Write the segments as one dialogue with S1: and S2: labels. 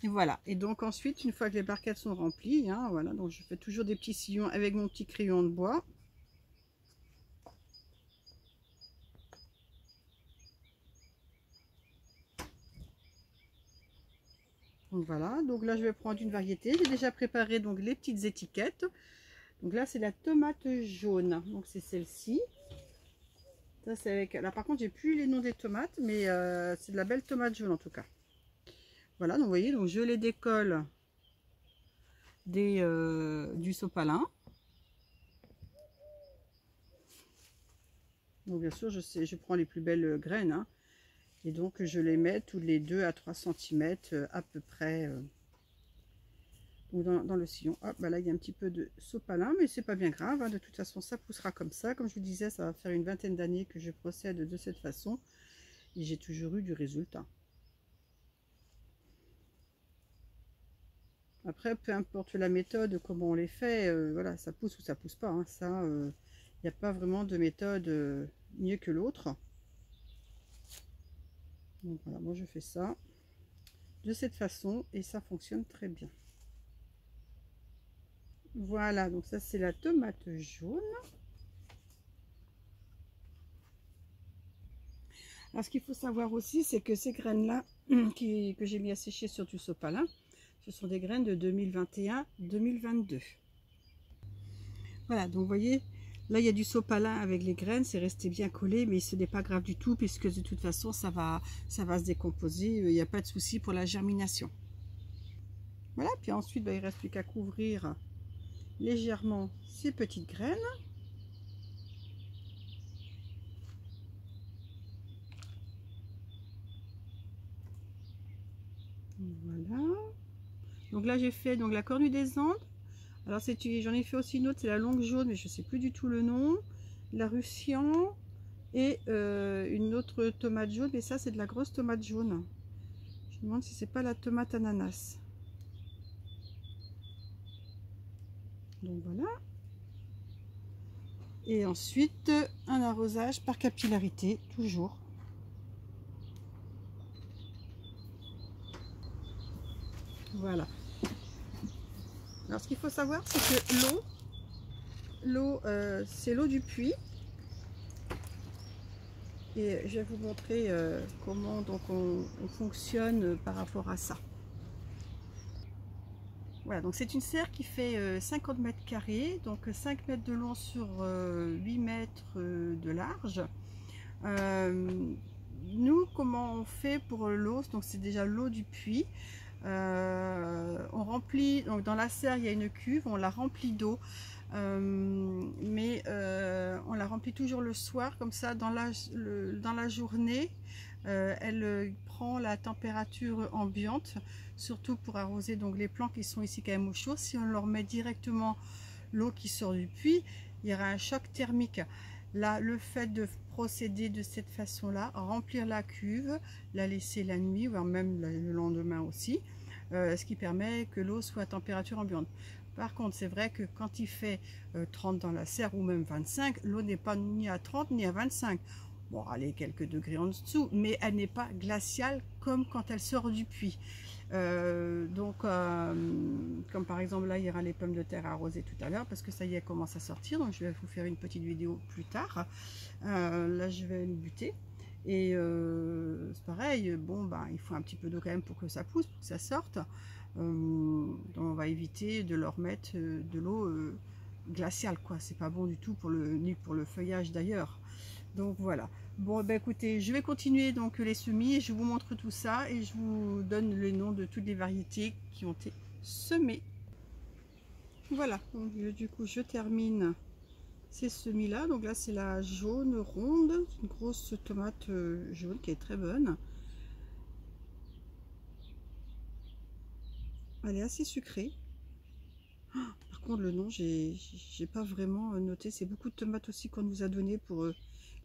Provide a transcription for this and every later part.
S1: Et voilà, et donc ensuite, une fois que les barquettes sont remplies, hein, voilà, donc je fais toujours des petits sillons avec mon petit crayon de bois. Donc voilà, donc là je vais prendre une variété. J'ai déjà préparé donc les petites étiquettes. Donc là c'est la tomate jaune, donc c'est celle-ci. Ça c'est avec. Là par contre j'ai plus les noms des tomates, mais c'est de la belle tomate jaune en tout cas. Voilà, donc vous voyez, donc je les décolle du sopalin. Donc bien sûr je prends les plus belles graines, hein, et donc je les mets tous les 2 à 3 cm à peu près. Dans le sillon. Hop, bah là il y a un petit peu de sopalin, mais c'est pas bien grave, hein. De toute façon ça poussera comme ça. Comme je vous disais, ça va faire une vingtaine d'années que je procède de cette façon et j'ai toujours eu du résultat. Après, peu importe la méthode, comment on les fait, voilà, ça pousse ou ça pousse pas, hein. Ça, il n'y a pas vraiment de méthode mieux que l'autre. Donc voilà, moi je fais ça de cette façon et ça fonctionne très bien. Voilà, donc ça c'est la tomate jaune. Alors ce qu'il faut savoir aussi, c'est que ces graines-là que j'ai mis à sécher sur du sopalin, ce sont des graines de 2021-2022. Voilà, donc vous voyez, là il y a du sopalin avec les graines, c'est resté bien collé, mais ce n'est pas grave du tout, puisque de toute façon ça va se décomposer, il n'y a pas de souci pour la germination. Voilà, puis ensuite il ne reste plus qu'à couvrir légèrement ces petites graines. Voilà. Donc là j'ai fait donc la cornue des Andes. Alors j'en ai fait aussi une autre, c'est la longue jaune, mais je ne sais plus du tout le nom. La Russian et une autre tomate jaune, mais ça c'est de la grosse tomate jaune. Je me demande si c'est pas la tomate ananas. Donc voilà. Et ensuite un arrosage par capillarité, toujours. Voilà. Alors ce qu'il faut savoir, c'est que l'eau c'est l'eau du puits. Et je vais vous montrer comment donc on fonctionne par rapport à ça. Voilà, donc c'est une serre qui fait 50 mètres carrés, donc 5 mètres de long sur 8 mètres de large. Nous, comment on fait pour l'eau? Donc c'est déjà l'eau du puits. On remplit, donc dans la serre il y a une cuve, on la remplit d'eau. Mais on la remplit toujours le soir, comme ça dans la journée elle prend la température ambiante, surtout pour arroser donc les plants qui sont ici quand même au chaud. Si on leur met directement l'eau qui sort du puits, il y aura un choc thermique. Là, le fait de procéder de cette façon là, remplir la cuve, la laisser la nuit, voire même le lendemain aussi, ce qui permet que l'eau soit à température ambiante. Par contre, c'est vrai que quand il fait 30 dans la serre ou même 25, l'eau n'est pas ni à 30 ni à 25. Bon, allez, quelques degrés en dessous, mais elle n'est pas glaciale comme quand elle sort du puits. Comme par exemple là, il y aura les pommes de terre arrosées tout à l'heure, parce que ça y est, elle commence à sortir. Donc je vais vous faire une petite vidéo plus tard. Là, je vais les buter. Et c'est pareil, bon, ben, il faut un petit peu d'eau quand même pour que ça pousse, pour que ça sorte. Donc on va éviter de leur mettre de l'eau glaciale, quoi. C'est pas bon du tout ni pour le feuillage d'ailleurs. Donc voilà. Bon, ben écoutez, je vais continuer donc les semis et je vous montre tout ça et je vous donne les noms de toutes les variétés qui ont été semées. Voilà, donc du coup je termine ces semis là. Donc là c'est la jaune ronde, une grosse tomate jaune qui est très bonne. Elle est assez sucrée. Par contre le nom j'ai pas vraiment noté, c'est beaucoup de tomates aussi qu'on nous a donné pour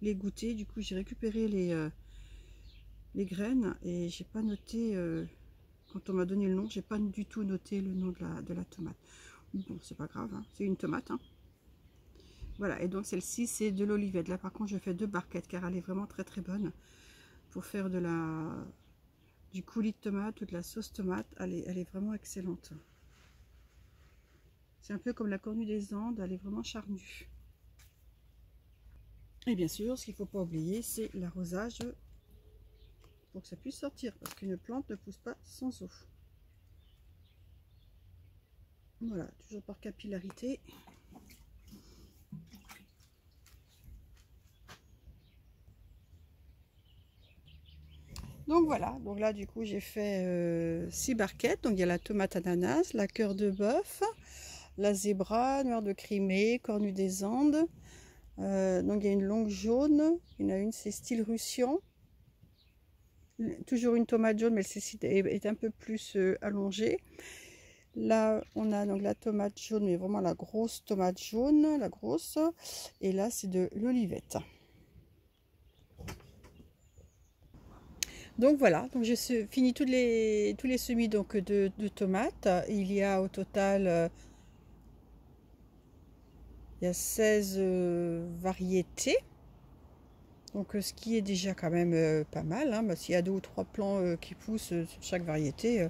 S1: les goûter. Du coup j'ai récupéré les graines et j'ai pas noté, quand on m'a donné le nom, j'ai pas du tout noté le nom de la tomate. Bon, c'est pas grave, hein, c'est une tomate, hein. Voilà, et donc celle-ci c'est de l'olivette. Là par contre je fais 2 barquettes car elle est vraiment très très bonne pour faire de du coulis de tomate ou de la sauce tomate, elle est vraiment excellente. C'est un peu comme la cornue des Andes, elle est vraiment charnue. Et bien sûr, ce qu'il ne faut pas oublier, c'est l'arrosage pour que ça puisse sortir, parce qu'une plante ne pousse pas sans eau. Voilà, toujours par capillarité. Donc voilà, donc là du coup j'ai fait 6 barquettes. Donc il y a la tomate ananas, la cœur de bœuf, la zébra, noir de Crimée, cornue des Andes. Donc il y a une longue jaune, il y en a une c'est style Russian. Toujours une tomate jaune mais celle-ci est un peu plus allongée. Là on a donc la tomate jaune, mais vraiment la grosse tomate jaune, la grosse. Et là c'est de l'olivette. Donc voilà, donc j'ai fini tous les semis donc de tomates. Il y a au total il y a 16 variétés. Donc ce qui est déjà quand même pas mal. Hein. Bah, s'il y a 2 ou 3 plants qui poussent sur chaque variété,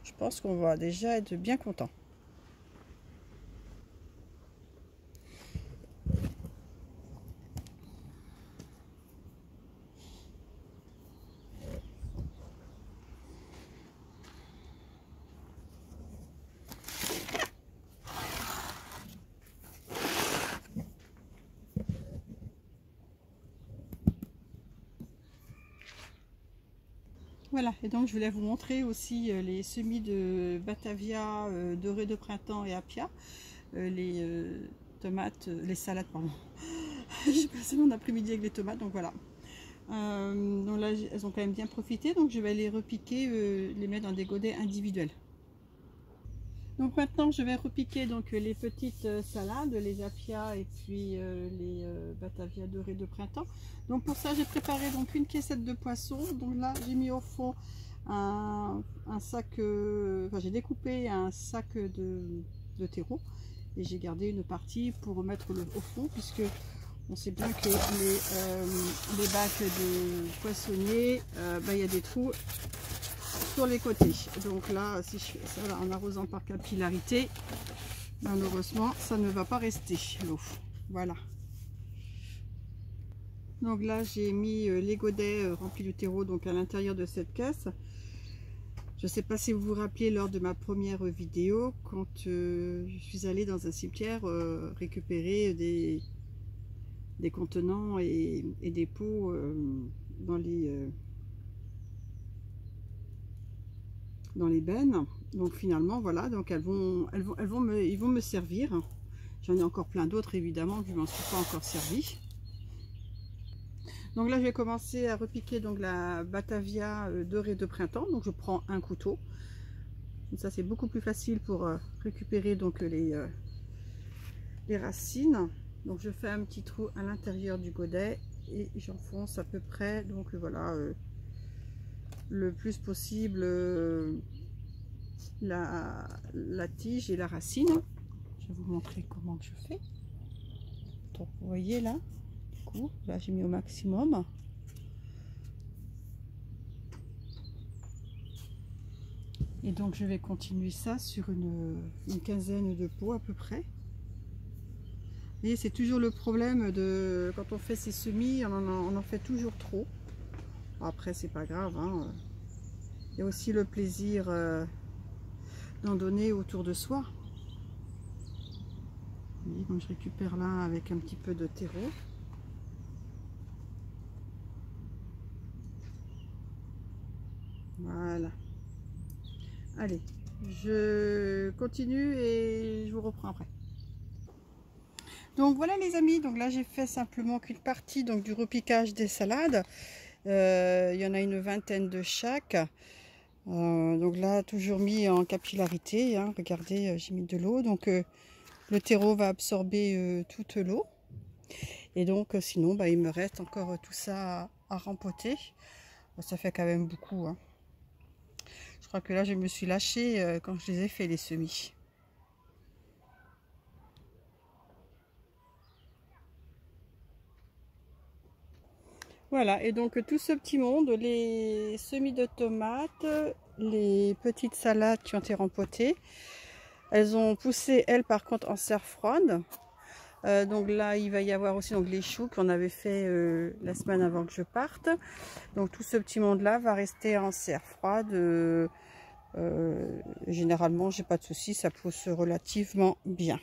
S1: je pense qu'on va déjà être bien content. Voilà, et donc je voulais vous montrer aussi les semis de Batavia, doré de printemps et Appia, les tomates, les salades, pardon. J'ai passé mon après-midi avec les tomates, donc voilà. Donc là, elles ont quand même bien profité, donc je vais les repiquer, les mettre dans des godets individuels. Donc maintenant, je vais repiquer donc les petites salades, les Appia et puis les Batavia doré de printemps. Donc pour ça, j'ai préparé donc une caissette de poisson. Donc là, j'ai mis au fond un sac, enfin j'ai découpé un sac de terreau et j'ai gardé une partie pour mettre au fond, puisque on sait bien que les bacs de poissonniers, il y a des trous sur les côtés. Donc là, si je fais ça là, en arrosant par capillarité, malheureusement ça ne va pas rester l'eau. Voilà, donc là j'ai mis les godets remplis de terreau donc à l'intérieur de cette caisse. Je ne sais pas si vous vous rappelez, lors de ma première vidéo, quand je suis allée dans un cimetière récupérer des contenants et des pots dans les bennes. Donc finalement voilà, donc ils vont me servir. J'en ai encore plein d'autres évidemment, je ne m'en suis pas encore servi. Donc là je vais commencer à repiquer donc la Batavia dorée de printemps. Donc je prends un couteau, donc ça c'est beaucoup plus facile pour récupérer donc les racines. Donc je fais un petit trou à l'intérieur du godet et j'enfonce à peu près, donc voilà, le plus possible la tige et la racine. Je vais vous montrer comment je fais. Donc vous voyez là, du coup là j'ai mis au maximum. Et donc je vais continuer ça sur une quinzaine de pots à peu près. Et c'est toujours le problème de quand on fait ces semis, on en fait toujours trop. Après c'est pas grave, hein. Il y a aussi le plaisir d'en donner autour de soi. Vous voyez, donc je récupère là avec un petit peu de terreau. Voilà. Allez, je continue et je vous reprends après. Donc voilà les amis, donc là j'ai fait simplement qu'une partie donc du repiquage des salades. Il y en a une vingtaine de chaque. Donc là toujours mis en capillarité, hein. Regardez, j'ai mis de l'eau, donc le terreau va absorber toute l'eau. Et donc sinon il me reste encore tout ça à rempoter. Ça fait quand même beaucoup, hein. Je crois que là je me suis lâchée quand je les ai fait les semis. Voilà, et donc tout ce petit monde, les semis de tomates, les petites salades qui ont été rempotées, elles ont poussé, elles par contre, en serre froide. Donc là, il va y avoir aussi donc, les choux qu'on avait fait la semaine avant que je parte. Donc tout ce petit monde-là va rester en serre froide. Généralement, j'ai pas de soucis, ça pousse relativement bien.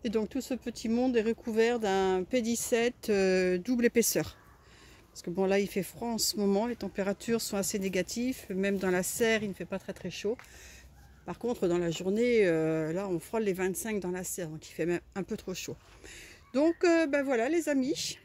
S1: Et donc tout ce petit monde est recouvert d'un P17 double épaisseur. Parce que bon là il fait froid en ce moment, les températures sont assez négatives, même dans la serre il ne fait pas très chaud. Par contre dans la journée, là on frôle les 25 dans la serre, donc il fait même un peu trop chaud. Donc ben voilà les amis,